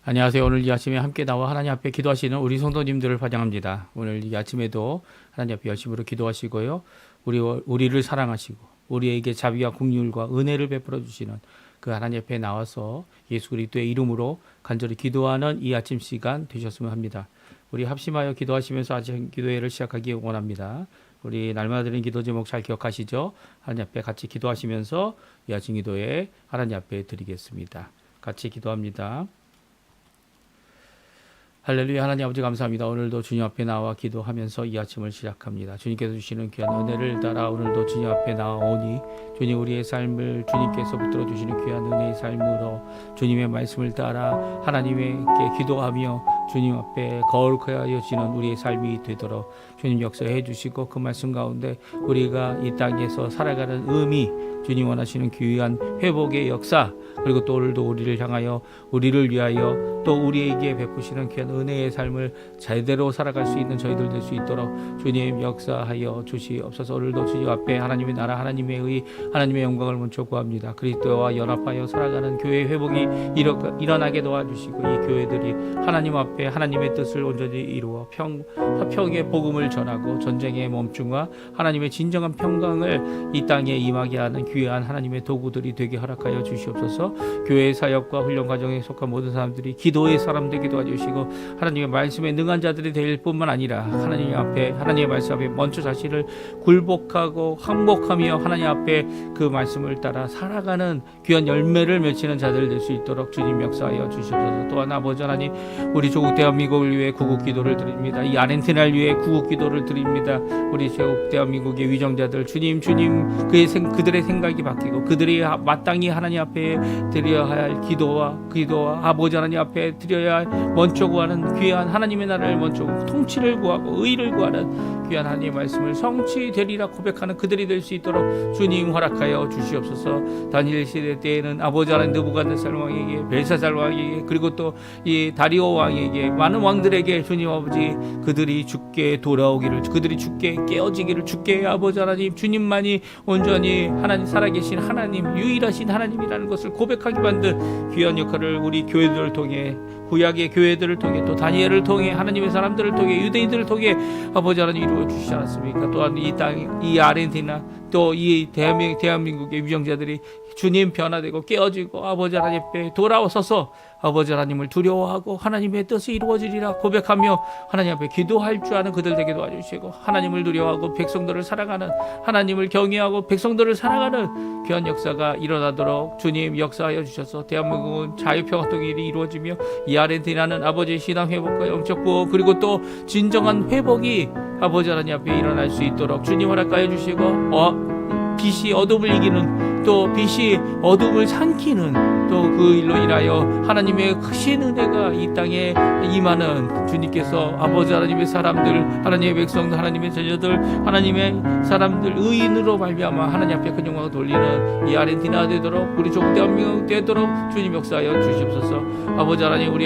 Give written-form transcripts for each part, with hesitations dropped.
안녕하세요. 오늘 이 아침에 함께 나와 하나님 앞에 기도하시는 우리 성도님들을 환영합니다. 오늘 이 아침에도 하나님 앞에 열심으로 기도하시고요. 우리를 사랑하시고 우리에게 자비와 긍휼과 은혜를 베풀어 주시는 그 하나님 앞에 나와서 예수 그리스도의 이름으로 간절히 기도하는 이 아침 시간 되셨으면 합니다. 우리 합심하여 기도하시면서 아침 기도회를 시작하기 원합니다. 우리 날마다 드리는 기도 제목 잘 기억하시죠? 하나님 앞에 같이 기도하시면서 이 아침 기도회 하나님 앞에 드리겠습니다. 같이 기도합니다. 할렐루야. 하나님 아버지 감사합니다. 오늘도 주님 앞에 나와 기도하면서 이 아침을 시작합니다. 주님께서 주시는 귀한 은혜를 따라 오늘도 주님 앞에 나오니 주님 우리의 삶을 주님께서 붙들어 주시는 귀한 은혜의 삶으로 주님의 말씀을 따라 하나님께 기도하며 주님 앞에 거룩하여 지는 우리의 삶이 되도록 주님 역사해 주시고 그 말씀 가운데 우리가 이 땅에서 살아가는 의미 주님 원하시는 귀한 회복의 역사 그리고 또 오늘도 우리를 위하여 또 우리에게 베푸시는 귀한 은혜의 삶을 제대로 살아갈 수 있는 저희들 될 수 있도록 주님 역사하여 주시옵소서. 오늘도 주님 앞에 하나님의 나라 하나님의 의 하나님의 영광을 먼저 구합니다. 그리스도와 연합하여 살아가는 교회 회복이 일어나게 도와주시고 이 교회들이 하나님 앞에 하나님의 뜻을 온전히 이루어 화평의 복음을 전하고 전쟁의 멈춤과 하나님의 진정한 평강을 이 땅에 임하게 하는 귀한 하나님의 도구들이 되게 허락하여 주시옵소서. 교회의 사역과 훈련 과정에 속한 모든 사람들이 기도의 사람 되게 도와주시고 하나님의 말씀에 능한 자들이 될 뿐만 아니라 하나님 앞에 하나님의 말씀 앞에 먼저 자신을 굴복하고 항복하며 하나님 앞에 그 말씀을 따라 살아가는 귀한 열매를 맺히는 자들 될 수 있도록 주님 역사하여 주시옵소서. 또한 아버지 하나님 우리 조국 대한민국을 위해 구국 기도를 드립니다. 이 아르헨티나를 위해 구국 기도를 드립니다. 우리 조국 대한민국의 위정자들 주님 그들의 생각이 바뀌고 그들이 마땅히 하나님 앞에 드려야 할 기도와 아버지 하나님 앞에 드려야 할 먼저 구하는 귀한 하나님의 나라를 먼저 통치를 구하고 의를 구하는 귀한 하나님의 말씀을 성취되리라 고백하는 그들이 될 수 있도록 주님 허락하여 주시옵소서. 다니엘 시대 때에는 아버지 하나님 느부갓네살 왕에게 벨사살 왕에게 그리고 또 이 다리오 왕에게 많은 왕들에게 주님 아버지 그들이 죽게 돌아오기를 그들이 죽게 깨어지기를 죽게 아버지 하나님 주님만이 온전히 하나님 살아계신 하나님 유일하신 하나님이라는 것을 고백하게 만든 귀한 역할을 우리 교회들을 통해 구약의 교회들을 통해 또 다니엘을 통해 하나님의 사람들을 통해 유대인들을 통해 아버지 하나님 이루어 주시지 않았습니까? 또한 이 땅, 이 아르헨티나 또 이 대한민국의 위정자들이 주님 변화되고 깨어지고 아버지 하나님 앞에 돌아서서 아버지 하나님을 두려워하고 하나님의 뜻이 이루어지리라 고백하며 하나님 앞에 기도할 줄 아는 그들 되게 도와주시고 하나님을 두려워하고 백성들을 사랑하는 하나님을 경외하고 백성들을 사랑하는 귀한 역사가 일어나도록 주님 역사하여 주셔서 대한민국은 자유평화통일이 이루어지며 이 아르헨티나는 아버지의 신앙 회복과 영적 보호 그리고 또 진정한 회복이 아버지 하나님 앞에 일어날 수 있도록 주님 허락하여 주시고 빛이 어둠을 이기는 또 빛이 어둠을 삼키는 또 그 일로 인하여 하나님의 크신 은혜가 이 땅에 임하는 주님께서 아버지 하나님의 사람들 하나님의 백성들 하나님의 자녀들 하나님의 사람들 의인으로 말미암아 하나님 앞에 큰 영광을 돌리는 이 아르헨티나 되도록 우리 조국 대한민국 되도록 주님 역사하여 주시옵소서. 아버지 하나님 우리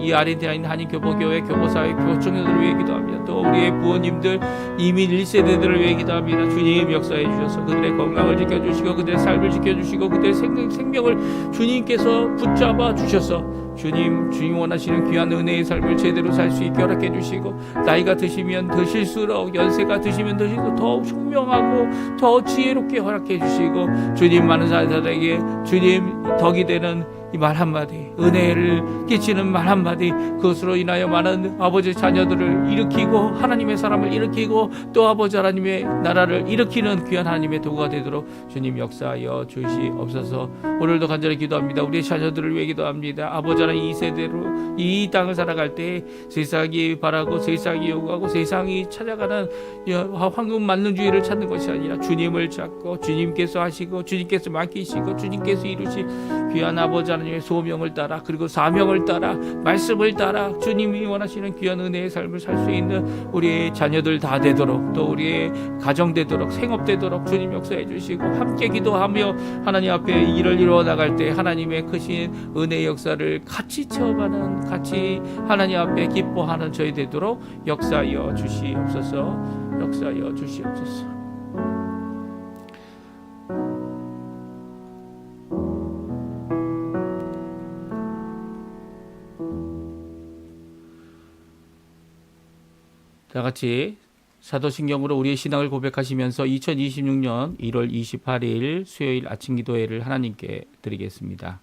이 아르헨티나인 한인교보교회 교보사회 교청년들을 위해 기도합니다. 또 우리의 부모님들 이민 1세대들을 위해 기도합니다. 주님 역사해 주셔서 그들의 건강을 지켜주시고 그들의 삶을 지켜주시고 그들의 생명을 주님께서 붙잡아 주셔서 주님 원하시는 귀한 은혜의 삶을 제대로 살 수 있게 허락해 주시고 나이가 드시면 드실수록 연세가 드시면 드실수록 더 총명하고 더 지혜롭게 허락해 주시고 주님 많은 사람들에게 주님 덕이 되는 이 말 한마디 은혜를 끼치는 말 한마디 그것으로 인하여 많은 아버지 자녀들을 일으키고 하나님의 사람을 일으키고 또 아버지 하나님의 나라를 일으키는 귀한 하나님의 도구가 되도록 주님 역사하여 주시옵소서. 오늘도 간절히 기도합니다. 우리의 자녀들을 위해 기도합니다. 아버지 하나님 이 세대로 이 땅을 살아갈 때 세상이 바라고 세상이 요구하고 세상이 찾아가는 황금 만능주의를 찾는 것이 아니라 주님을 찾고 주님께서 하시고 주님께서 맡기시고 주님께서 이루시 귀한 아버지 하나님의 소명을 따라 그리고 사명을 따라 말씀을 따라 주님이 원하시는 귀한 은혜의 삶을 살 수 있는 우리의 자녀들 다 되도록 또 우리의 가정 되도록 생업 되도록 주님 역사해 주시고 함께 기도하며 하나님 앞에 일을 이루어 나갈 때 하나님의 크신 은혜의 역사를 같이 채워가는 같이 하나님 앞에 기뻐하는 저희 되도록 역사하여 주시옵소서. 역사하여 주시옵소서. 다 같이 사도신경으로 우리의 신앙을 고백하시면서 2026년 1월 28일 수요일 아침 기도회를 하나님께 드리겠습니다.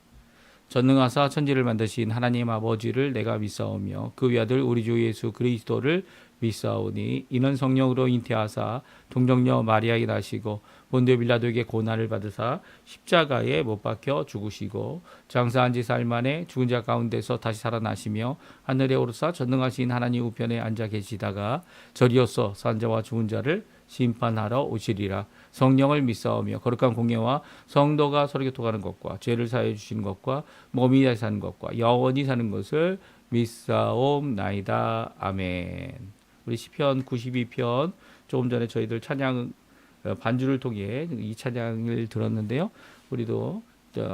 전능하사 천지를 만드신 하나님 아버지를 내가 믿사오며 그 외아들 우리 주 예수 그리스도를 믿사오니 이는 성령으로 잉태하사 동정녀 마리아에 나시고 본디오 빌라도에게 고난을 받으사 십자가에 못 박혀 죽으시고 장사한 지 사흘 만에 죽은 자 가운데서 다시 살아나시며 하늘에 오르사 전능하신 하나님 우편에 앉아 계시다가 저리로서 산 자와 죽은 자를 심판하러 오시리라. 성령을 믿사오며 거룩한 공예와 성도가 서로 교통하는 것과 죄를 사해 주시는 것과 몸이 다시 사는 것과 영원히 사는 것을 믿사옵나이다. 아멘. 우리 시편 92편 조금 전에 저희들 찬양 반주를 통해 이 찬양을 들었는데요. 우리도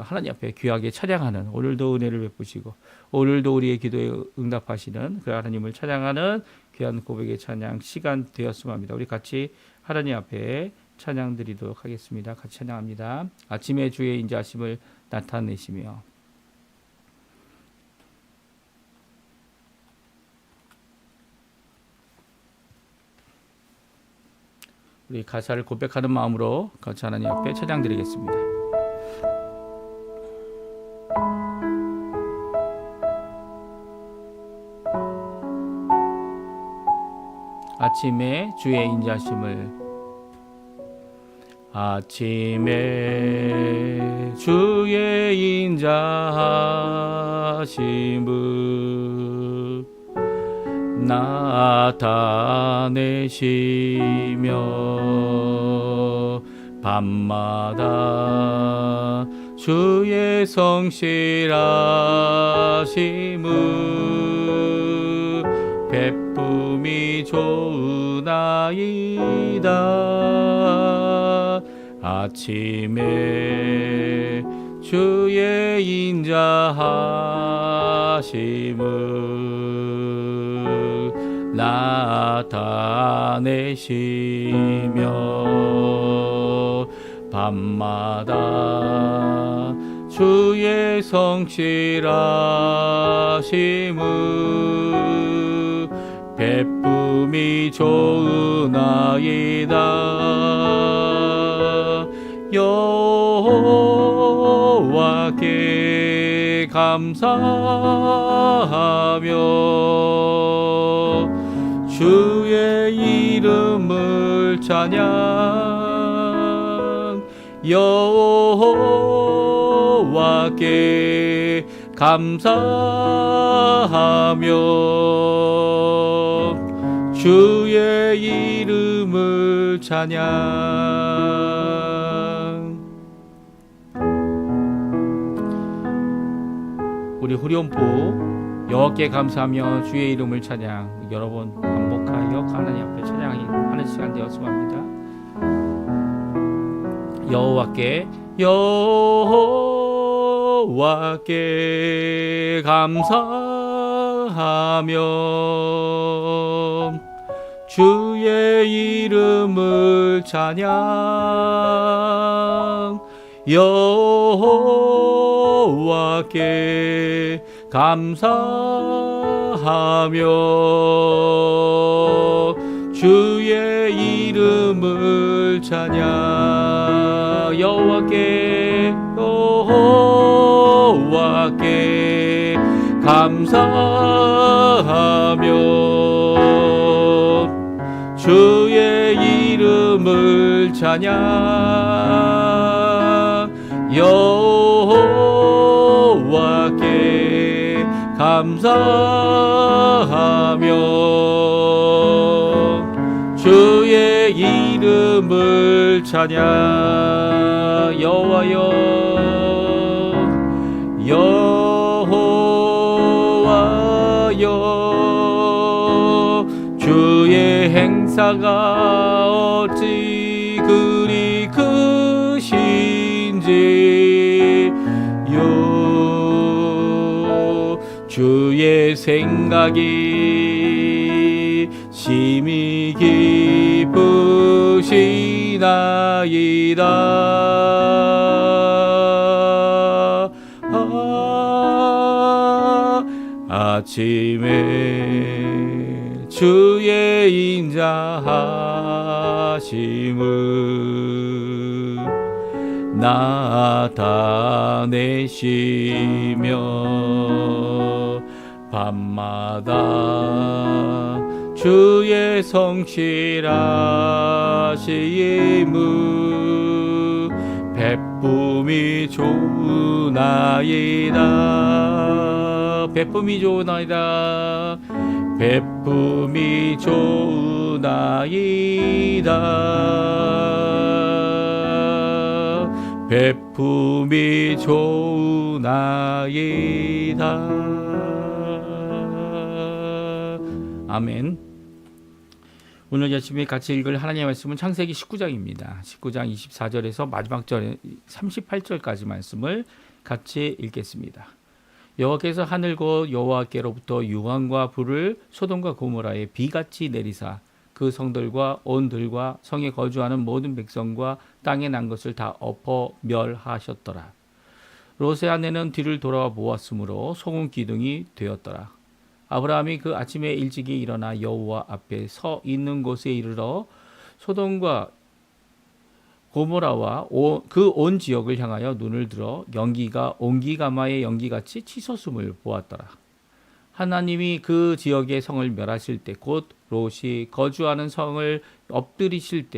하나님 앞에 귀하게 찬양하는, 오늘도 은혜를 베푸시고 오늘도 우리의 기도에 응답하시는 그 하나님을 찬양하는 귀한 고백의 찬양 시간 되었으면 합니다. 우리 같이 하나님 앞에 찬양 드리도록 하겠습니다. 같이 찬양합니다. 아침에 주의 인자하심을 나타내시며. 우리 가사를 고백하는 마음으로 같이 하나님 앞에 찬양 드리겠습니다. 아침에 주의 인자하심을, 아침에 주의 인자하심을 나타내시며 밤마다 주의 성실하심을 베품이 좋으나이다. 아침에 주의 인자하심을 나타내시며 밤마다 주의 성실하심을 베품이 좋으나이다. 여호와께 감사하며 주의 이름을 찬양. 여호와께 감사하며 주의 이름을 찬양. 우리 후렴부 여호와께 감사하며 주의 이름을 찬양 여러 번 반복하여 하나님 앞에 찬양하는 시간 되었으면 합니다. 여호와께 감사하며 주의 이름을 찬양. 여호와께 감사하며 주의 이름을 찬양. 여호와께 감사하며 주의 이름을 찬양. 여호와께 감사하며 주의 이름을 찬양. 여호와여 주의 행사가 어찌 그리 크신지요. 주의 생각이 심히 깊으시나이다. 아침에 주의 인자하심을 나타내시며 밤마다 주의 성실하심을 베품이 좋으나이다. 베품이 좋으나이다. 베품이 좋으나이다. 베품이 좋으나이다. 아멘. 오늘 아침에 같이 읽을 하나님의 말씀은 창세기 19장입니다. 19장 24절에서 마지막 절에 38절까지 말씀을 같이 읽겠습니다. 여호와께서 하늘 곧 여호와께로부터 유황과 불을 소돔과 고모라에 비같이 내리사 그 성들과 온 들과 성에 거주하는 모든 백성과 땅에 난 것을 다 엎어 멸하셨더라. 롯의 아내는 뒤를 돌아와 보았으므로 소금 기둥이 되었더라. 아브라함이 그 아침에 일찍이 일어나 여호와 앞에 서 있는 곳에 이르러 소돔과 고모라와 그 온 지역을 향하여 눈을 들어 연기가 옹기가마의 연기같이 치솟음을 보았더라. 하나님이 그 지역의 성을 멸하실 때 곧 롯이 거주하는 성을 엎으실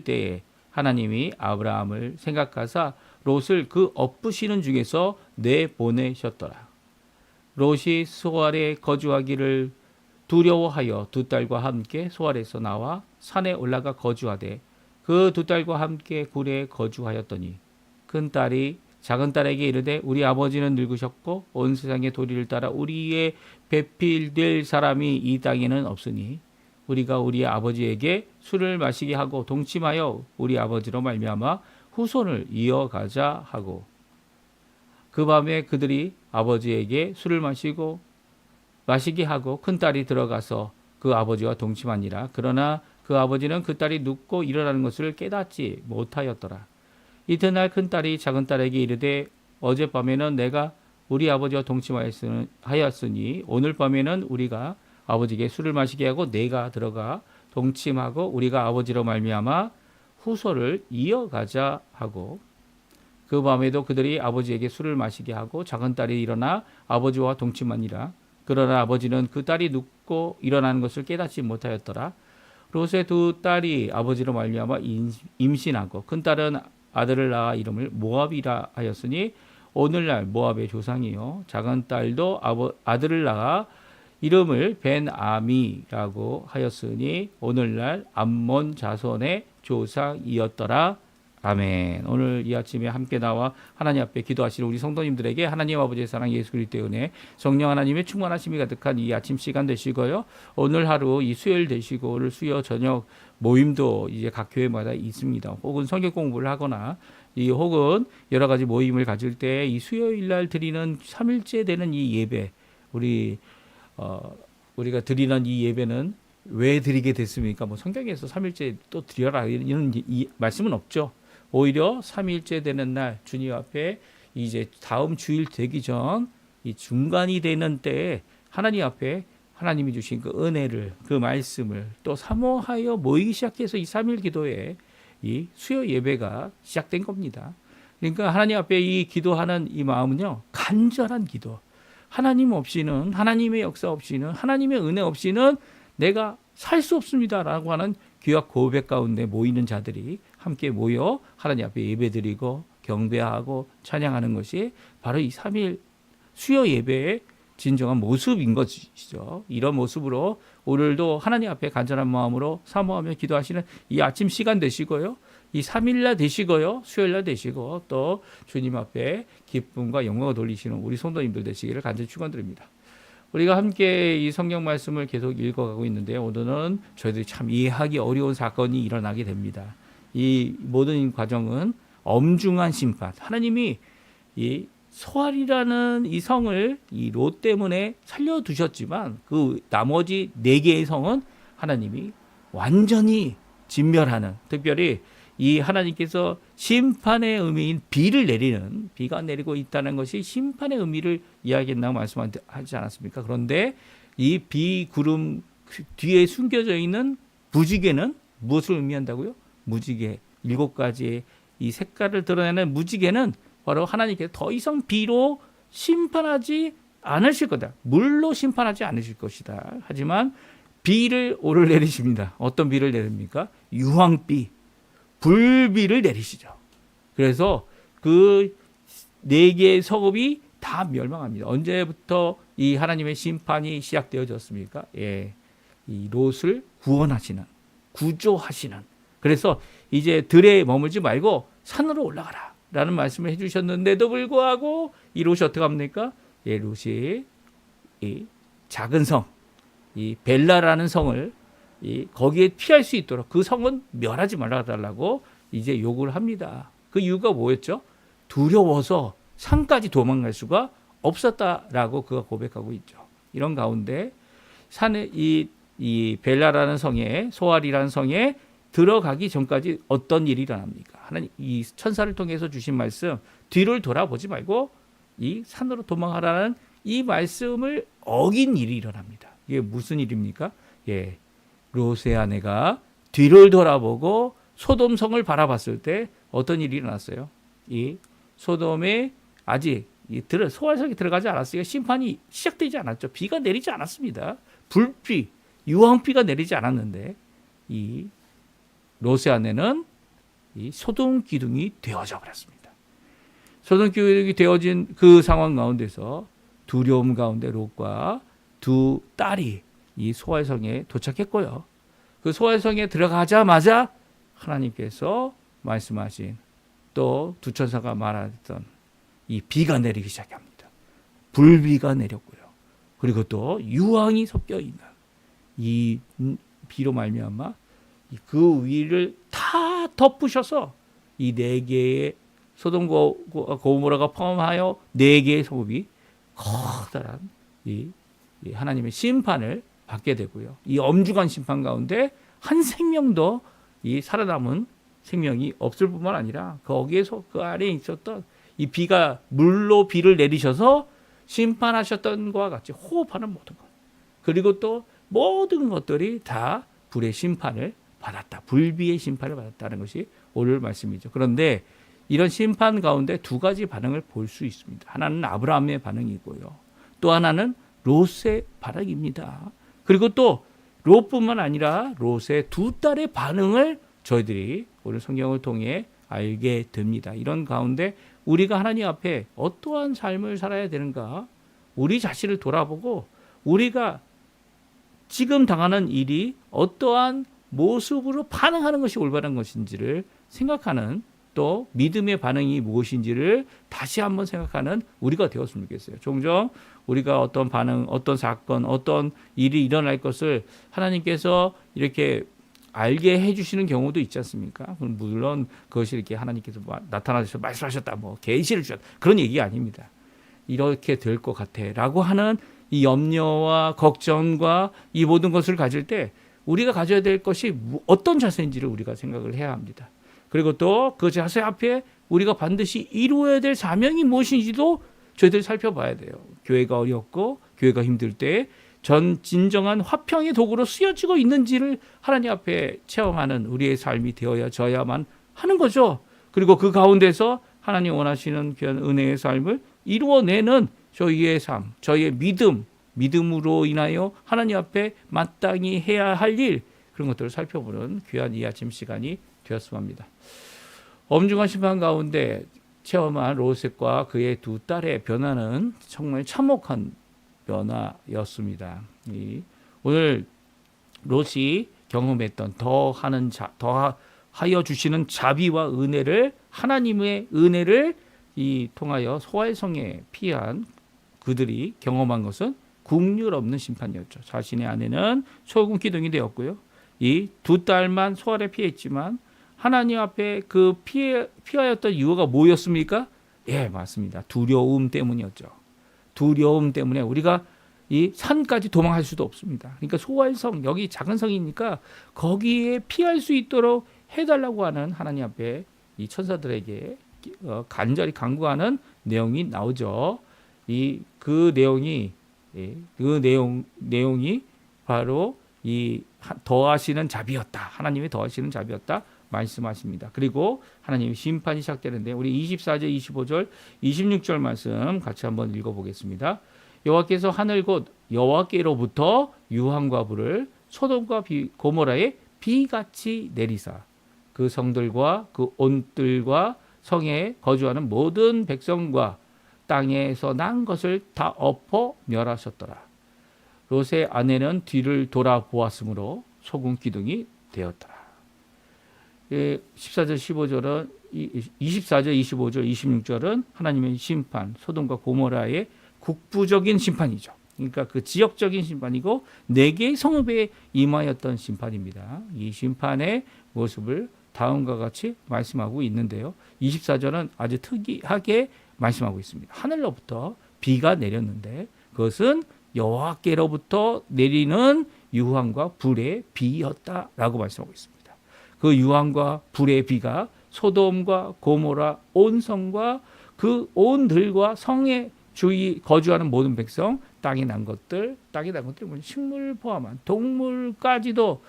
때에 하나님이 아브라함을 생각하사 롯을 그 엎으시는 중에서 내보내셨더라. 롯이 소알에 거주하기를 두려워하여 두 딸과 함께 소알에서 나와 산에 올라가 거주하되 그 두 딸과 함께 굴에 거주하였더니 큰 딸이 작은 딸에게 이르되 우리 아버지는 늙으셨고 온 세상의 도리를 따라 우리의 배필될 사람이 이 땅에는 없으니 우리가 우리 아버지에게 술을 마시게 하고 동침하여 우리 아버지로 말미암아 후손을 이어가자 하고 그 밤에 그들이 아버지에게 술을 마시게 하고 큰 딸이 들어가서 그 아버지와 동침하니라. 그러나 그 아버지는 그 딸이 눕고 일어나는 것을 깨닫지 못하였더라. 이튿날 큰 딸이 작은 딸에게 이르되 어젯밤에는 내가 우리 아버지와 동침하였으니 오늘 밤에는 우리가 아버지에게 술을 마시게 하고 내가 들어가 동침하고 우리가 아버지로 말미암아 후손을 이어가자 하고 그 밤에도 그들이 아버지에게 술을 마시게 하고 작은 딸이 일어나 아버지와 동침하니라. 그러나 아버지는 그 딸이 눕고 일어나는 것을 깨닫지 못하였더라. 롯의 두 딸이 아버지로 말미암아 임신하고 큰 딸은 아들을 낳아 이름을 모압이라 하였으니 오늘날 모압의 조상이요 작은 딸도 아들을 낳아 이름을 벤아미라고 하였으니 오늘날 암몬 자손의 조상이었더라. 아멘. 오늘 이 아침에 함께 나와 하나님 앞에 기도하시는 우리 성도님들에게 하나님 아버지의 사랑 예수 그리스도의 은혜 성령 하나님의 충만하심이 가득한 이 아침 시간 되시고요. 오늘 하루 이 수요일 되시고 오늘 수요 저녁 모임도 이제 각 교회마다 있습니다. 혹은 성경 공부를 하거나 혹은 여러 가지 모임을 가질 때 이 수요일 날 드리는 3일째 되는 이 예배 우리가 드리는 이 예배는 왜 드리게 됐습니까? 뭐 성경에서 3일째 또 드려라 이런 이 말씀은 없죠. 오히려 3일째 되는 날 주님 앞에 이제 다음 주일 되기 전 이 중간이 되는 때에 하나님 앞에 하나님이 주신 그 은혜를 그 말씀을 또 사모하여 모이기 시작해서 이 3일 기도에 이 수요 예배가 시작된 겁니다. 그러니까 하나님 앞에 이 기도하는 이 마음은요 간절한 기도. 하나님 없이는 하나님의 역사 없이는 하나님의 은혜 없이는 내가 살 수 없습니다라고 하는 귀한 고백 가운데 모이는 자들이 함께 모여 하나님 앞에 예배드리고 경배하고 찬양하는 것이 바로 이 3일 수요 예배의 진정한 모습인 것이죠. 이런 모습으로 오늘도 하나님 앞에 간절한 마음으로 사모하며 기도하시는 이 아침 시간 되시고요. 이 3일날 되시고요. 수요일날 되시고 또 주님 앞에 기쁨과 영광을 돌리시는 우리 성도님들 되시기를 간절히 축원드립니다. 우리가 함께 이 성경 말씀을 계속 읽어가고 있는데요. 오늘은 저희들이 참 이해하기 어려운 사건이 일어나게 됩니다. 이 모든 과정은 엄중한 심판. 하나님이 이 소알이라는 이 성을 이 롯 때문에 살려두셨지만 그 나머지 4개의 성은 하나님이 완전히 진멸하는, 특별히 이 하나님께서 심판의 의미인 비를 내리는, 비가 내리고 있다는 것이 심판의 의미를 이야기했다고 말씀하지 않았습니까? 그런데 이 비, 구름 그 뒤에 숨겨져 있는 무지개는 무엇을 의미한다고요? 무지개 7가지의 이 색깔을 드러내는 무지개는 바로 하나님께서 더 이상 비로 심판하지 않으실 거다. 물로 심판하지 않으실 것이다. 하지만 비를 오를 내리십니다. 어떤 비를 내립니까? 유황비, 불비를 내리시죠. 그래서 그 4개의 성읍이 다 멸망합니다. 언제부터 이 하나님의 심판이 시작되어졌습니까? 예, 이 롯을 구원하시는, 구조하시는. 그래서 이제 들에 머물지 말고 산으로 올라가라 라는 말씀을 해주셨는데도 불구하고 이 롯이 어떻게 합니까? 예, 롯이 이 작은 성, 이 벨라라는 성을 거기에 피할 수 있도록 그 성은 멸하지 말아달라고 이제 요구를 합니다. 그 이유가 뭐였죠? 두려워서 산까지 도망갈 수가 없었다라고 그가 고백하고 있죠. 이런 가운데 산에 이 벨라라는 성에, 소알이라는 성에 들어가기 전까지 어떤 일이 일어납니까? 하나님 이 천사를 통해서 주신 말씀, 뒤를 돌아보지 말고 이 산으로 도망하라는 이 말씀을 어긴 일이 일어납니다. 이게 무슨 일입니까? 예, 롯의 아내가 뒤를 돌아보고 소돔성을 바라봤을 때 어떤 일이 일어났어요? 이 소돔에 아직 소알성이 들어가지 않았으니까 심판이 시작되지 않았죠. 비가 내리지 않았습니다. 불비, 유황비가 내리지 않았는데 이 롯의 아내는 이 소돔 기둥이 되어져 버렸습니다. 소돔 기둥이 되어진 그 상황 가운데서 두려움 가운데 롯과 두 딸이 이 소알성에 도착했고요. 그 소알성에 들어가자마자 하나님께서 말씀하신 또 두 천사가 말했던 이 비가 내리기 시작합니다. 불비가 내렸고요. 그리고 또 유황이 섞여 있는 이 비로 말미암아 그 위를 다 덮으셔서 이 4개의 소돔과 고모라가 포함하여 4개의 성읍이 커다란 이 하나님의 심판을 받게 되고요. 이 엄중한 심판 가운데 한 생명도 이 살아남은 생명이 없을 뿐만 아니라 거기에서 그 아래에 있었던 이 비가 물로 비를 내리셔서 심판하셨던 것과 같이 호흡하는 모든 것, 그리고 또 모든 것들이 다 불의 심판을 받았다. 불비의 심판을 받았다는 것이 오늘 말씀이죠. 그런데 이런 심판 가운데 2가지 반응을 볼 수 있습니다. 하나는 아브라함의 반응이고요. 또 하나는 롯의 반응입니다. 그리고 또 롯뿐만 아니라 롯의 2딸의 반응을 저희들이 오늘 성경을 통해 알게 됩니다. 이런 가운데 우리가 하나님 앞에 어떠한 삶을 살아야 되는가? 우리 자신을 돌아보고 우리가 지금 당하는 일이 어떠한 모습으로 반응하는 것이 올바른 것인지를 생각하는, 또 믿음의 반응이 무엇인지를 다시 한번 생각하는 우리가 되었으면 좋겠어요. 종종 우리가 어떤 반응, 어떤 사건, 어떤 일이 일어날 것을 하나님께서 이렇게 알게 해주시는 경우도 있지 않습니까? 물론 그것이 이렇게 하나님께서 나타나셔서 말씀하셨다, 계시를 주셨다, 그런 얘기가 아닙니다. 이렇게 될 것 같아라고 하는 이 염려와 걱정과 이 모든 것을 가질 때 우리가 가져야 될 것이 어떤 자세인지를 우리가 생각을 해야 합니다. 그리고 또 그 자세 앞에 우리가 반드시 이루어야 될 사명이 무엇인지도 저희들이 살펴봐야 돼요. 교회가 어렵고 교회가 힘들 때 진정한 화평의 도구로 쓰여지고 있는지를 하나님 앞에 체험하는 우리의 삶이 되어야만 하는 거죠. 그리고 그 가운데서 하나님 원하시는 귀한 은혜의 삶을 이루어내는 저희의 삶, 저희의 믿음으로 인하여 하나님 앞에 마땅히 해야 할 일, 그런 것들을 살펴보는 귀한 이 아침 시간이 되었으면 합니다. 엄중한 심판 가운데 체험한 롯과 그의 2딸의 변화는 정말 참혹한 변화였습니다. 오늘 롯이 경험했던 더하여 주시는 자비와 은혜를, 하나님의 은혜를 통하여 소알성에 피한 그들이 경험한 것은 국률 없는 심판이었죠. 자신의 아내는 소금 기둥이 되었고요. 이 2딸만 소알에 피했지만 하나님 앞에 그 피하였던 이유가 뭐였습니까? 예, 맞습니다. 두려움 때문이었죠. 두려움 때문에 우리가 이 산까지 도망할 수도 없습니다. 그러니까 소알성, 여기 작은 성이니까 거기에 피할 수 있도록 해달라고 하는 하나님 앞에 이 천사들에게 간절히 간구하는 내용이 나오죠. 그 내용이 바로 더하시는 자비였다. 하나님이 더하시는 자비였다 말씀하십니다. 그리고 하나님의 심판이 시작되는데 우리 24절, 25절, 26절 말씀 같이 한번 읽어보겠습니다. 여호와께서 하늘 곧 여호와께로부터 유황과 불을 소돔과 고모라에 비같이 내리사 그 성들과 그 온들과 성에 거주하는 모든 백성과 땅에서 난 것을 다 엎어 멸하셨더라. 롯의 아내는 뒤를 돌아보았으므로 소금 기둥이 되었더라. 14절, 15절은 24절, 25절, 26절은 하나님의 심판, 소돔과 고모라의 국부적인 심판이죠. 그러니까 그 지역적인 심판이고 네 개의 성읍에 임하였던 심판입니다. 이 심판의 모습을 다음과 같이 말씀하고 있는데요. 24절은 아주 특이하게 말씀하고 있습니다. 하늘로부터 비가 내렸는데 그것은 여호와께로부터 내리는 유황과 불의 비였다라고 말씀하고 있습니다. 그 유황과 불의 비가 소돔과 고모라 온 성과 그 온 들과 성의 주위 거주하는 모든 백성, 땅에 난 것들이 식물 포함한 동물까지도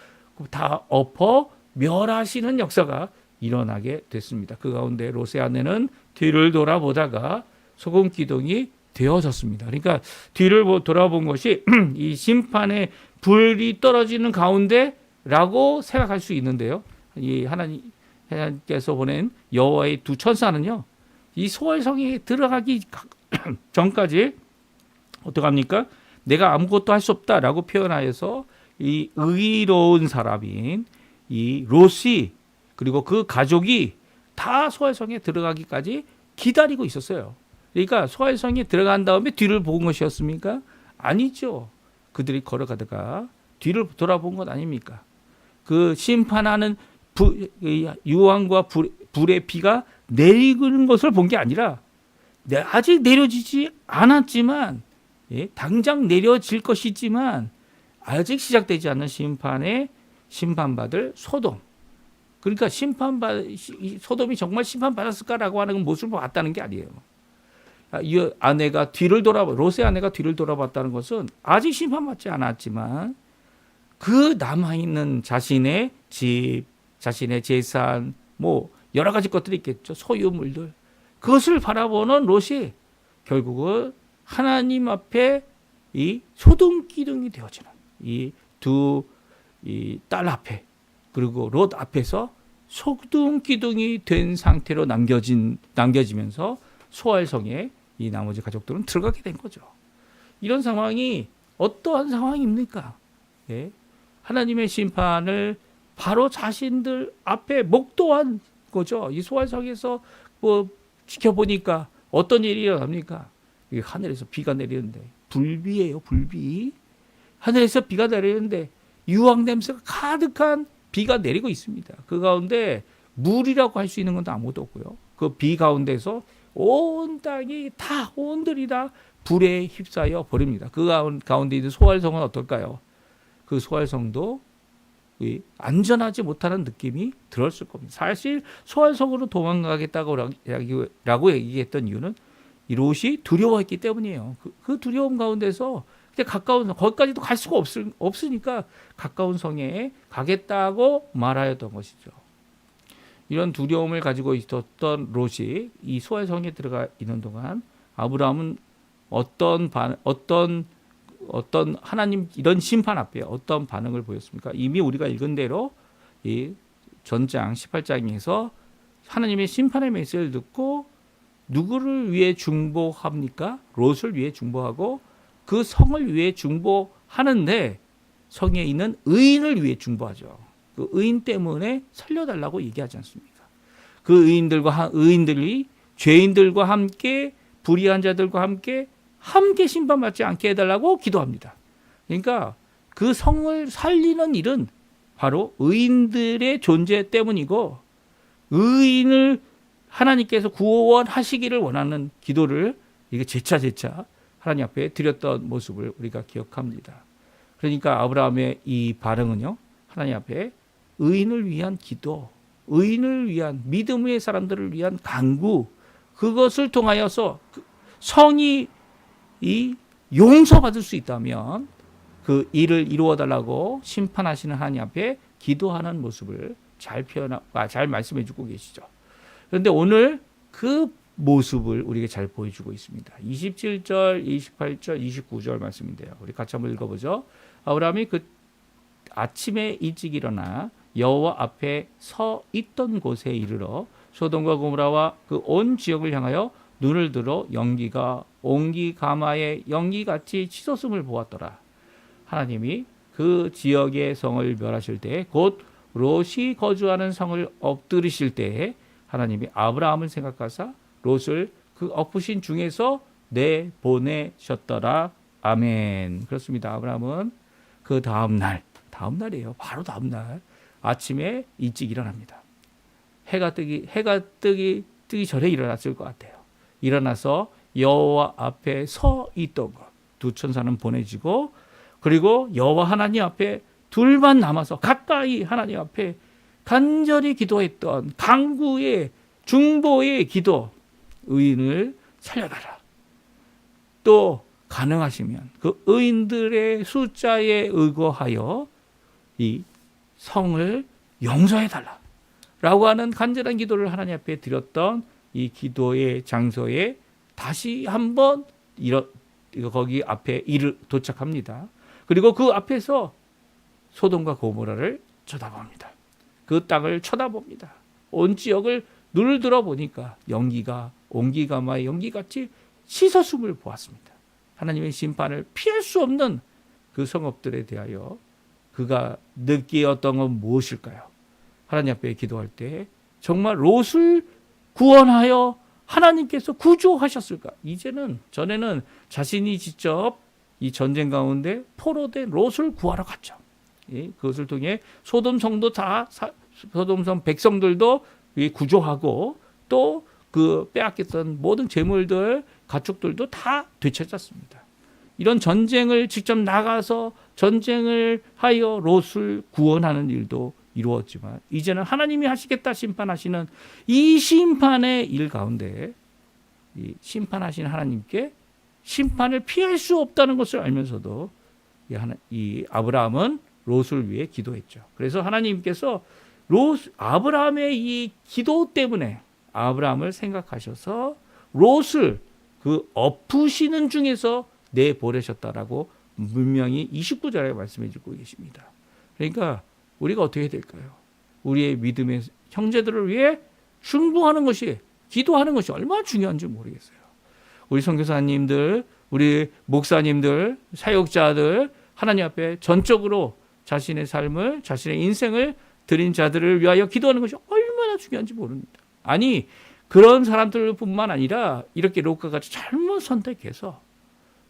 다 엎어 멸하시는 역사가 일어나게 됐습니다. 그 가운데 롯의 아내는 뒤를 돌아보다가 소금 기둥이 되어졌습니다. 그러니까 뒤를 돌아본 것이 이 심판의 불이 떨어지는 가운데라고 생각할 수 있는데요. 이 하나님께서 보낸 여호와의 두 천사는요, 이 소활성에 들어가기 전까지 어떻게 합니까? 내가 아무것도 할 수 없다라고 표현하여서 이 의로운 사람인 이 롯이 그리고 그 가족이 다 소활성에 들어가기까지 기다리고 있었어요. 그러니까 소활성에 들어간 다음에 뒤를 본 것이었습니까? 아니죠. 그들이 걸어가다가 뒤를 돌아본 것 아닙니까? 그 심판하는 유황과 불의 비가 내리는 것을 본 게 아니라 아직 내려지지 않았지만 당장 내려질 것이지만 아직 시작되지 않은 심판받을 소돔. 그러니까 소돔이 정말 심판받았을까라고 하는 모습을 봤다는 게 아니에요. 이 아내가 롯의 아내가 뒤를 돌아봤다는 것은 아직 심판받지 않았지만 그 남아있는 자신의 집, 자신의 재산, 여러 가지 것들이 있겠죠. 소유물들. 그것을 바라보는 롯이 결국은 하나님 앞에 이 소돔 기둥이 되어지는 이 딸 앞에 그리고 롯 앞에서 소돔 기둥이 된 상태로 남겨지면서 소활성에 이 나머지 가족들은 들어가게 된 거죠. 이런 상황이 어떠한 상황입니까? 하나님의 심판을 바로 자신들 앞에 목도한 거죠. 이 소활성에서 지켜보니까 어떤 일이 일어납니까? 하늘에서 비가 내리는데 불비예요, 불비. 하늘에서 비가 내리는데 유황 냄새가 가득한 비가 내리고 있습니다. 그 가운데 물이라고 할 수 있는 건 아무것도 없고요. 그 비 가운데서 온 땅이 다 온들이 다 불에 휩싸여 버립니다. 그 가운데 있는 소활성은 어떨까요? 그 소활성도 안전하지 못하는 느낌이 들었을 겁니다. 사실 소활성으로 도망가겠다고 얘기했던 이유는 이 롯이 두려워했기 때문이에요. 그 두려움 가운데서 거기까지도 갈 수가 없으니까 가까운 성에 가겠다고 말하였던 것이죠. 이런 두려움을 가지고 있었던 롯이 이 소활성에 들어가 있는 동안 아브라함은 어떤 하나님 이런 심판 앞에 어떤 반응을 보였습니까? 이미 우리가 읽은 대로 이 전장 18장에서 하나님의 심판의 메시지를 듣고 누구를 위해 중보합니까? 롯을 위해 중보하고 그 성을 위해 중보하는데 성에 있는 의인을 위해 중보하죠. 그 의인 때문에 살려달라고 얘기하지 않습니까? 그 의인들이 죄인들과 함께 불의한 자들과 함께 심판받지 않게 해달라고 기도합니다. 그러니까 그 성을 살리는 일은 바로 의인들의 존재 때문이고 의인을 하나님께서 구원하시기를 원하는 기도를 이게 재차 하나님 앞에 드렸던 모습을 우리가 기억합니다. 그러니까 아브라함의 이 반응은요, 하나님 앞에 의인을 위한 기도, 의인을 위한 믿음의 사람들을 위한 간구, 그것을 통하여서 성이 이 용서받을 수 있다면 그 일을 이루어 달라고 심판하시는 하나님 앞에 기도하는 모습을 잘 말씀해 주고 계시죠. 그런데 오늘 그 모습을 우리에게 잘 보여주고 있습니다. 27절, 28절, 29절 말씀인데요. 우리 같이 한번 읽어보죠. 아브라함이 그 아침에 일찍 일어나 여호와 앞에 서 있던 곳에 이르러 소돔과 고모라와 그 온 지역을 향하여 눈을 들어 연기가 옹기 가마의 연기같이 치솟음을 보았더라. 하나님이 그 지역의 성을 멸하실 때 곧 롯이 거주하는 성을 엎드리실 때에 하나님이 아브라함을 생각하사 롯을 그 엎으신 중에서 내보내셨더라. 아멘. 그렇습니다. 아브라함은 그 다음 날이에요. 바로 다음 날 아침에 일찍 일어납니다. 해가 뜨기 전에 일어났을 것 같아요. 일어나서 여호와 앞에 서 있던 것, 두 천사는 보내지고, 그리고 여호와 하나님 앞에 둘만 남아서 가까이 하나님 앞에 간절히 기도했던 강구의 중보의 기도, 의인을 살려달라. 또 가능하시면 그 의인들의 숫자에 의거하여 이 성을 용서해달라 라고 하는 간절한 기도를 하나님 앞에 드렸던 이 기도의 장소에 다시 한번 거기 앞에 도착합니다. 그리고 그 앞에서 소돔과 고모라를 쳐다봅니다. 그 땅을 쳐다봅니다. 온 지역을 눈을 들어보니까 연기가 옹기가마의 연기같이 치솟음을 보았습니다. 하나님의 심판을 피할 수 없는 그 성읍들에 대하여 그가 느끼었던 건 무엇일까요? 하나님 앞에 기도할 때 정말 롯을 구원하여 하나님께서 구조하셨을까? 전에는 자신이 직접 이 전쟁 가운데 포로된 롯을 구하러 갔죠. 그것을 통해 소돔성 백성들도 구조하고 또 그 빼앗겼던 모든 재물들, 가축들도 다 되찾았습니다. 이런 전쟁을 직접 나가서 전쟁을 하여 롯을 구원하는 일도 이루었지만 이제는 하나님이 하시겠다 심판하시는 이 심판의 일 가운데 이 심판하시는 하나님께 심판을 피할 수 없다는 것을 알면서도 이 아브라함은 롯을 위해 기도했죠. 그래서 하나님께서 아브라함의 이 기도 때문에 아브라함을 생각하셔서 롯을 그 엎으시는 중에서 내보내셨다라고 분명히 29절에 말씀해 주고 계십니다. 그러니까 우리가 어떻게 해야 될까요? 우리의 믿음의 형제들을 위해 중보하는 것이, 기도하는 것이 얼마나 중요한지 모르겠어요. 우리 선교사님들, 우리 목사님들, 사역자들 하나님 앞에 전적으로 자신의 삶을, 자신의 인생을 드린 자들을 위하여 기도하는 것이 얼마나 중요한지 모릅니다. 아니, 그런 사람들뿐만 아니라 이렇게 롯과 같이 잘못 선택해서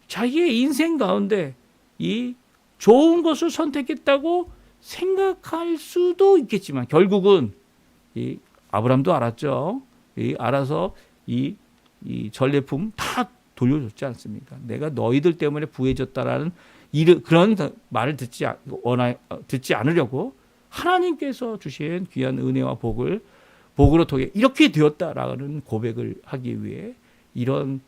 자기의 인생 가운데 이 좋은 것을 선택했다고 생각할 수도 있겠지만 결국은 이 아브라함도 알았죠. 알아서 이 전리품 다 돌려줬지 않습니까? 내가 너희들 때문에 부해졌다라는 그런 말을 듣지 않으려고 하나님께서 주신 귀한 은혜와 복으로 통해 이렇게 되었다라는 고백을 하기 위해 이런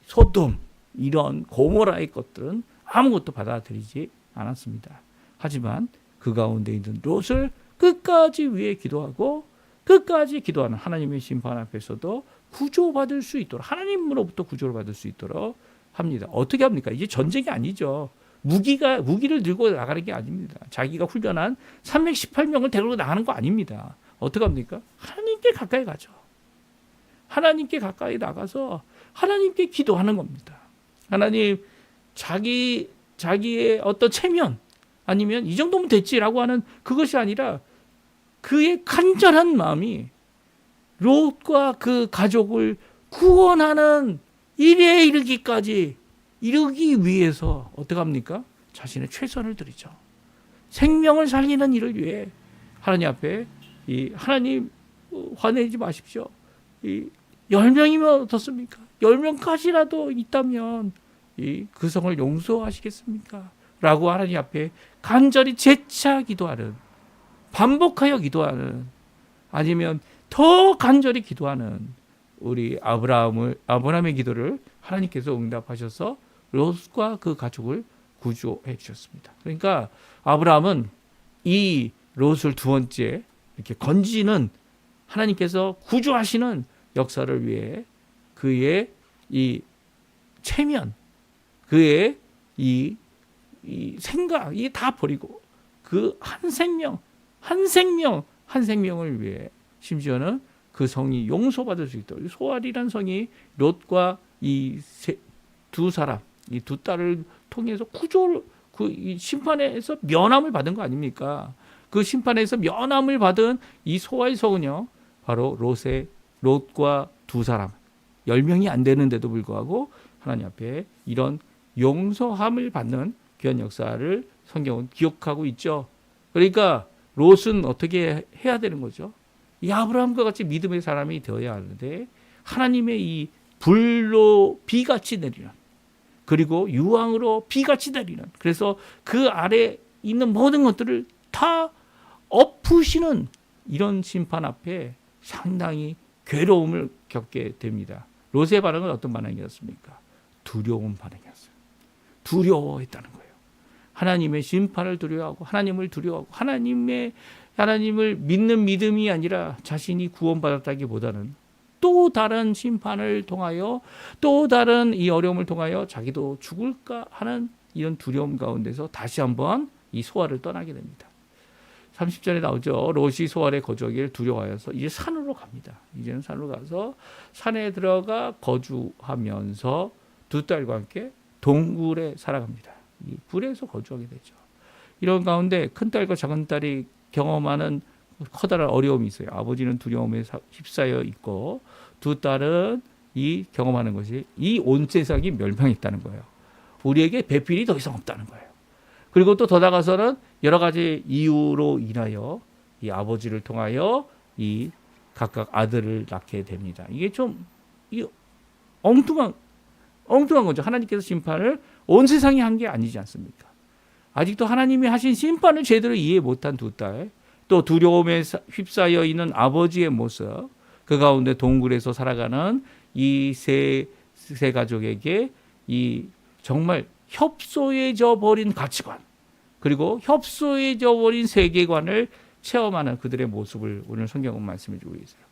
소돔, 이런 고모라의 것들은 아무것도 받아들이지 않았습니다. 하지만 그 가운데 있는 롯을 끝까지 위해 기도하고 끝까지 기도하는 하나님의 심판 앞에서도 구조받을 수 있도록, 하나님으로부터 구조를 받을 수 있도록 합니다. 어떻게 합니까? 이제 전쟁이 아니죠. 무기를 들고 나가는 게 아닙니다. 자기가 훈련한 318명을 데리고 나가는 거 아닙니다. 어떻게 합니까? 하나님께 가까이 가죠. 하나님께 가까이 나가서 하나님께 기도하는 겁니다. 하나님, 자기의 어떤 체면 아니면 이 정도면 됐지라고 하는 그것이 아니라 그의 간절한 마음이 롯과 그 가족을 구원하는 일에 이르기 위해서 어떻게 합니까? 자신의 최선을 들이죠. 생명을 살리는 일을 위해 하나님 앞에 하나님 화내지 마십시오. 10명이면 어떻습니까? 10명까지라도 있다면 그 성을 용서하시겠습니까? 라고 하나님 앞에 간절히 재차 기도하는, 반복하여 기도하는, 아니면 더 간절히 기도하는 우리 아브라함의 기도를 하나님께서 응답하셔서 롯과 그 가족을 구조해 주셨습니다. 그러니까 아브라함은 이 롯을 두 번째 이렇게 건지는 하나님께서 구조하시는 역사를 위해 그의 이 체면, 그의 이 생각, 이 다 버리고 그 한 생명을 위해 심지어는 그 성이 용서받을 수 있도록 소알이란 성이 롯과 이 두 사람, 이 두 딸을 통해서 구조를 이 심판에서 면함을 받은 거 아닙니까? 그 심판에서 면함을 받은 이 소알 성은요, 바로 롯과 두 사람 10명이 안 되는데도 불구하고 하나님 앞에 이런 용서함을 받는 귀한 역사를 성경은 기억하고 있죠. 그러니까 롯은 어떻게 해야 되는 거죠? 이 아브라함과 같이 믿음의 사람이 되어야 하는데 하나님의 이 불로 비같이 내리는, 그리고 유황으로 비같이 내리는, 그래서 그 아래 있는 모든 것들을 다 엎으시는 이런 심판 앞에 상당히 괴로움을 겪게 됩니다. 롯의 반응은 어떤 반응이었습니까? 두려운 반응이었어요. 두려워했다는 거예요. 하나님의 심판을 두려워하고 하나님을 두려워하고 하나님을 믿는 믿음이 아니라 자신이 구원받았다기보다는 또 다른 심판을 통하여, 또 다른 이 어려움을 통하여 자기도 죽을까 하는 이런 두려움 가운데서 다시 한번 이 소알을 떠나게 됩니다. 30절에 나오죠. 롯이 소알에 거주하기를 두려워하여서 이제 산으로 갑니다. 이제는 산으로 가서 산에 들어가 거주하면서 두 딸과 함께 동굴에 살아갑니다. 이 불에서 거주하게 되죠. 이런 가운데 큰 딸과 작은 딸이 경험하는 커다란 어려움이 있어요. 아버지는 두려움에 휩싸여 있고 두 딸은 이 경험하는 것이 이 온 세상이 멸망했다는 거예요. 우리에게 배필이 더 이상 없다는 거예요. 그리고 또 더 나가서는 여러 가지 이유로 인하여 이 아버지를 통하여 이 각각 아들을 낳게 됩니다. 이게 좀 엉뚱한 거죠. 하나님께서 심판을 온 세상이 한 게 아니지 않습니까? 아직도 하나님이 하신 심판을 제대로 이해 못한 두 딸, 또 두려움에 휩싸여 있는 아버지의 모습, 그 가운데 동굴에서 살아가는 이 세 가족에게 이 정말 협소해져 버린 가치관, 그리고 협소해져 버린 세계관을 체험하는 그들의 모습을 오늘 성경은 말씀해 주고 있어요.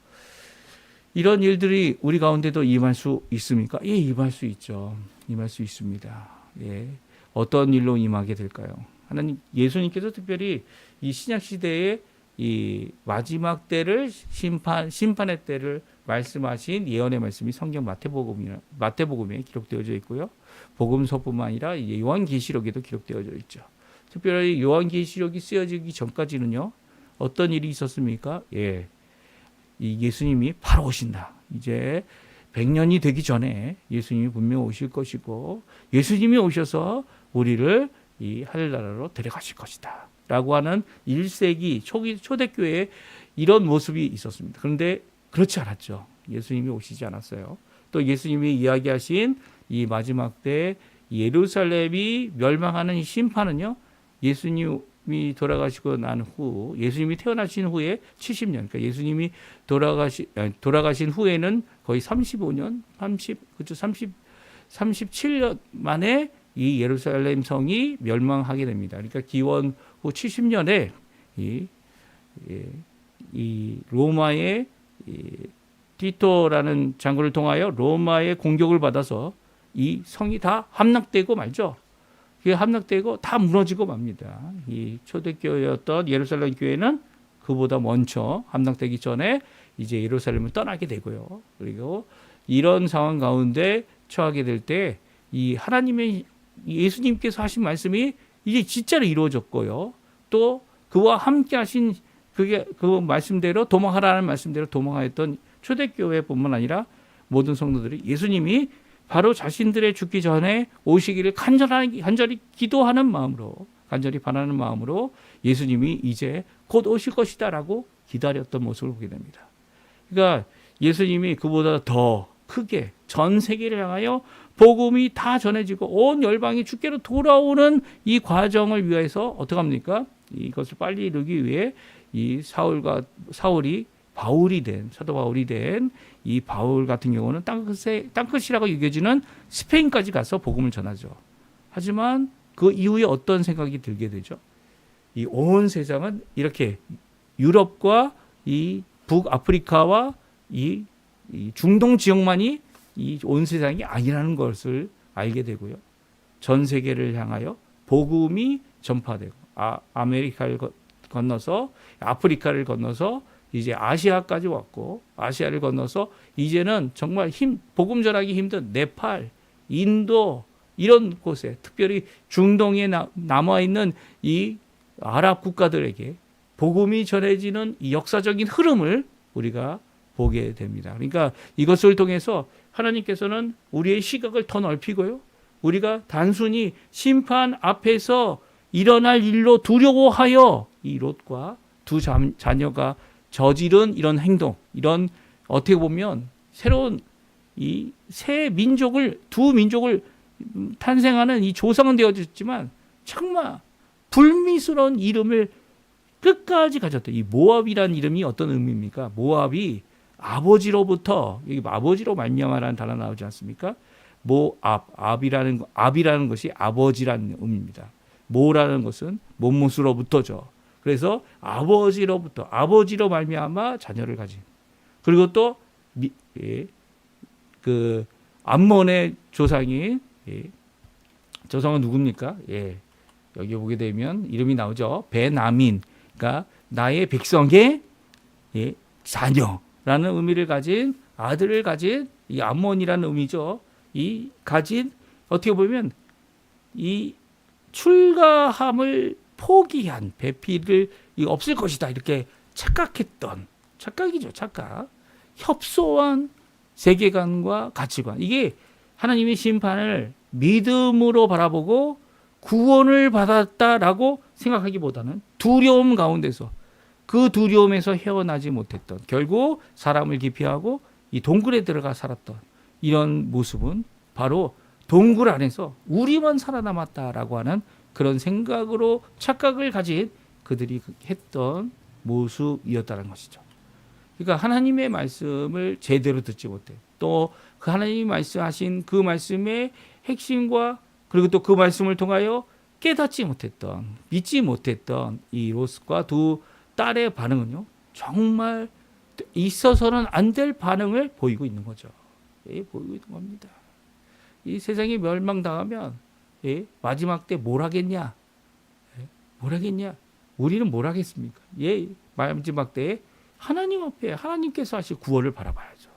이런 일들이 우리 가운데도 임할 수 있습니까? 예, 임할 수 있죠. 임할 수 있습니다. 예. 어떤 일로 임하게 될까요? 하나님, 예수님께서 특별히 이 신약 시대의 이 마지막 때를 심판의 때를 말씀하신 예언의 말씀이 성경 마태복음에 기록되어져 있고요. 복음서뿐만 아니라 요한계시록에도 기록되어져 있죠. 특별히 요한계시록이 쓰여지기 전까지는요, 어떤 일이 있었습니까? 예, 이 예수님이 바로 오신다. 이제 100년이 되기 전에 예수님이 분명 오실 것이고 예수님이 오셔서 우리를 이 하늘나라로 데려가실 것이다 라고 하는 1세기 초대교회에 이런 모습이 있었습니다. 그런데 그렇지 않았죠. 예수님이 오시지 않았어요. 또 예수님이 이야기하신 이 마지막 때 예루살렘이 멸망하는 이 심판은요, 예수님이 돌아가시고 난 후, 예수님이 태어나신 후에 70년, 그러니까 예수님이 돌아가신 후에는 거의 35년, 37년 만에 이 예루살렘 성이 멸망하게 됩니다. 그러니까 기원 후 70년에 이 로마의 티토라는 장군을 통하여 로마의 공격을 받아서 이 성이 다 함락되고 말죠. 이게 함락되고 다 무너지고 맙니다. 이 초대교회였던 예루살렘 교회는 그보다 먼저 함락되기 전에 이제 예루살렘을 떠나게 되고요. 그리고 이런 상황 가운데 처하게 될 때 이 하나님의 예수님께서 하신 말씀이 이제 진짜로 이루어졌고요. 또 그와 함께 하신 그 말씀대로 도망하라는 말씀대로 도망하였던 초대교회뿐만 아니라 모든 성도들이 예수님이 바로 자신들의 죽기 전에 오시기를 간절히 기도하는 마음으로, 간절히 바라는 마음으로 예수님이 이제 곧 오실 것이다라고 기다렸던 모습을 보게 됩니다. 그러니까 예수님이 그보다 더 크게 전 세계를 향하여 복음이 다 전해지고 온 열방이 주께로 돌아오는 이 과정을 위해서 어떻게 합니까? 이것을 빨리 이루기 위해 이 사울이 바울이 된, 사도 바울이 된 이 바울 같은 경우는 땅끝이라고 여겨지는 스페인까지 가서 복음을 전하죠. 하지만 그 이후에 어떤 생각이 들게 되죠? 이 온 세상은 이렇게 유럽과 이 북아프리카와 이 중동 지역만이 이 온 세상이 아니라는 것을 알게 되고요. 전 세계를 향하여 복음이 전파되고 아메리카를 건너서 아프리카를 건너서 이제 아시아까지 왔고 아시아를 건너서 이제는 정말 복음 전하기 힘든 네팔, 인도 이런 곳에 특별히 중동에 남아 있는 이 아랍 국가들에게 복음이 전해지는 이 역사적인 흐름을 우리가 보게 됩니다. 그러니까 이것을 통해서 하나님께서는 우리의 시각을 더 넓히고요. 우리가 단순히 심판 앞에서 일어날 일로 두려워하여 이 롯과 두 자녀가 저지른 이런 행동, 이런 어떻게 보면 새로운 이 새 민족을 두 민족을 탄생하는 이 조상은 되어졌지만 정말 불미스러운 이름을 끝까지 가졌다. 이 모압이라는 이름이 어떤 의미입니까? 모압이 아버지로부터 여기 아버지로 말미암아라는 단어 나오지 않습니까? 압이라는 것이 아버지라는 의미입니다. 모라는 것은 못못으로부터죠. 그래서 아버지로 말미암아 자녀를 가진. 그리고 또 그 암몬의 조상인 조상은 누굽니까? 여기 보게 되면 이름이 나오죠. 베나민. 그러니까 나의 백성의 자녀라는 의미를 가진 아들을 가진 이 암몬이라는 의미죠. 이 가진 어떻게 보면 이 출가함을 포기한 배필을 없을 것이다 이렇게 착각했던 착각이죠. 착각. 협소한 세계관과 가치관. 이게 하나님의 심판을 믿음으로 바라보고 구원을 받았다라고 생각하기보다는 두려움 가운데서 그 두려움에서 헤어나지 못했던 결국 사람을 기피하고 이 동굴에 들어가 살았던 이런 모습은 바로 동굴 안에서 우리만 살아남았다라고 하는 그런 생각으로 착각을 가진 그들이 했던 모습이었다는 것이죠. 그러니까 하나님의 말씀을 제대로 듣지 못해 또 그 하나님이 말씀하신 그 말씀의 핵심과 그리고 또 그 말씀을 통하여 깨닫지 못했던 믿지 못했던 이 롯과 두 딸의 반응은요 정말 있어서는 안 될 반응을 보이고 있는 거죠. 보이고 있는 겁니다. 이 세상이 멸망당하면 마지막 때 뭘 하겠냐? 뭘 하겠냐? 우리는 뭘 하겠습니까? 마지막 때에 하나님 앞에 하나님께서 하실 구원을 바라봐야죠.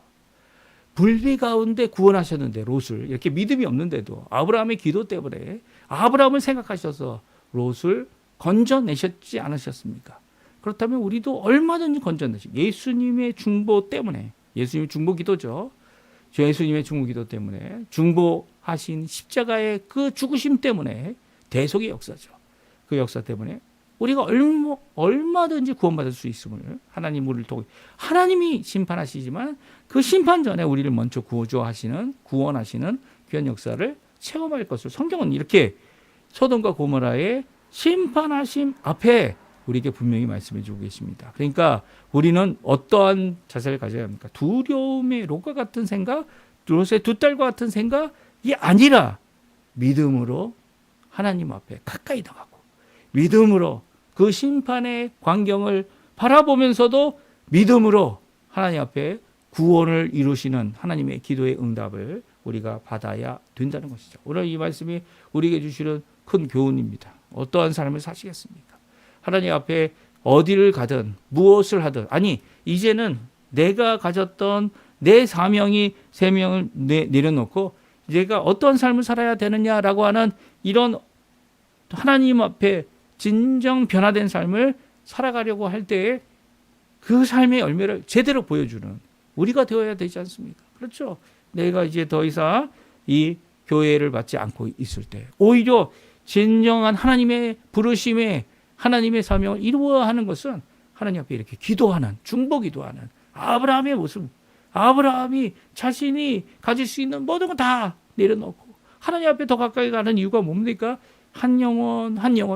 불비 가운데 구원하셨는데 롯을 이렇게 믿음이 없는데도 아브라함의 기도 때문에 아브라함을 생각하셔서 롯을 건져내셨지 않으셨습니까? 그렇다면 우리도 얼마든지 건져내시고 예수님의 중보 때문에 예수님의 중보 기도죠. 예수님의 중보 기도 때문에 중보하신 십자가의 그 죽으심 때문에 대속의 역사죠. 그 역사 때문에 우리가 얼마든지 구원받을 수 있음을 하나님 우리를 통해 하나님이 심판하시지만 그 심판 전에 우리를 먼저 구원하시는 귀한 역사를 체험할 것을 성경은 이렇게 소돔과 고모라의 심판하심 앞에 우리에게 분명히 말씀해 주고 계십니다. 그러니까 우리는 어떠한 자세를 가져야 합니까? 두려움의 롯과 같은 생각, 롯의 두 딸과 같은 생각이 아니라 믿음으로 하나님 앞에 가까이 나가고 믿음으로 그 심판의 광경을 바라보면서도 믿음으로 하나님 앞에 구원을 이루시는 하나님의 기도의 응답을 우리가 받아야 된다는 것이죠. 오늘 이 말씀이 우리에게 주시는 큰 교훈입니다. 어떠한 삶을 사시겠습니까? 하나님 앞에 어디를 가든 무엇을 하든 이제는 내가 가졌던 내 사명이 세명을 내려놓고 내가 어떤 삶을 살아야 되느냐라고 하는 이런 하나님 앞에 진정 변화된 삶을 살아가려고 할 때에 그 삶의 열매를 제대로 보여주는 우리가 되어야 되지 않습니까? 그렇죠. 내가 이제 더 이상 이 교회를 받지 않고 있을 때 오히려 진정한 하나님의 부르심에 하나님의 사명을 이루어야 하는 것은 하나님 앞에 이렇게 기도하는 중보 기도하는 아브라함의 모습. 아브라함이 자신이 가질 수 있는 모든 걸 다 내려놓고 하나님 앞에 더 가까이 가는 이유가 뭡니까? 한 영혼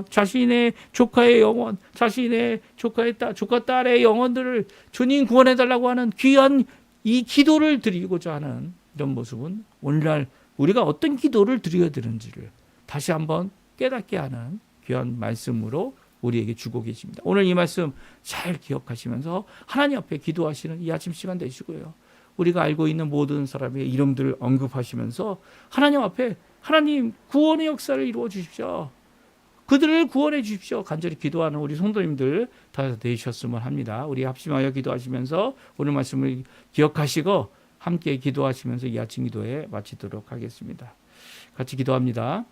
자신의 조카의 영혼 자신의 조카 딸의 영혼들을 주님 구원해달라고 하는 귀한 이 기도를 드리고자 하는 이런 모습은 오늘날 우리가 어떤 기도를 드려야 되는지를 다시 한번 깨닫게 하는 귀한 말씀으로 우리에게 주고 계십니다. 오늘 이 말씀 잘 기억하시면서 하나님 앞에 기도하시는 이 아침 시간 되시고요. 우리가 알고 있는 모든 사람의 이름들을 언급하시면서 하나님 앞에 하나님 구원의 역사를 이루어 주십시오. 그들을 구원해 주십시오. 간절히 기도하는 우리 성도님들 다 되셨으면 합니다. 우리 합심하여 기도하시면서 오늘 말씀을 기억하시고 함께 기도하시면서 이 아침 기도에 마치도록 하겠습니다. 같이 기도합니다.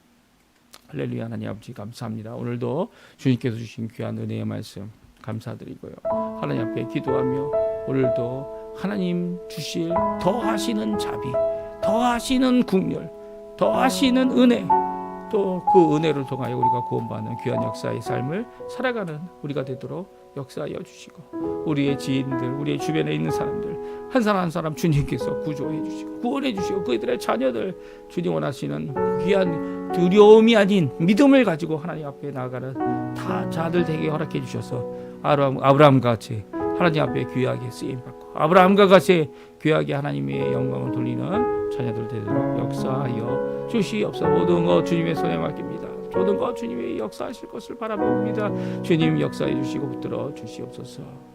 할렐루야. 하나님 아버지 감사합니다. 오늘도 주님께서 주신 귀한 은혜의 말씀 감사드리고요. 하나님 앞에 기도하며 오늘도 하나님 주실 더하시는 자비, 더하시는 국률, 더하시는 은혜, 또 그 은혜를 통하여 우리가 구원받는 귀한 역사의 삶을 살아가는 우리가 되도록 역사하여 주시고 우리의 지인들, 우리의 주변에 있는 사람들 한 사람 한 사람 주님께서 구조해 주시고 구원해 주시고 그들의 자녀들 주님 원하시는 귀한 두려움이 아닌 믿음을 가지고 하나님 앞에 나아가는 다 자들 되게 허락해 주셔서 아브라함과 같이 하나님 앞에 귀하게 쓰임받고 아브라함과 같이 귀하게 하나님의 영광을 돌리는 자녀들 되도록 역사하여 주시옵소서. 모든 것 주님의 손에 맡깁니다. 모든 것 주님의 역사하실 것을 바라봅니다. 주님 역사해 주시고 붙들어 주시옵소서.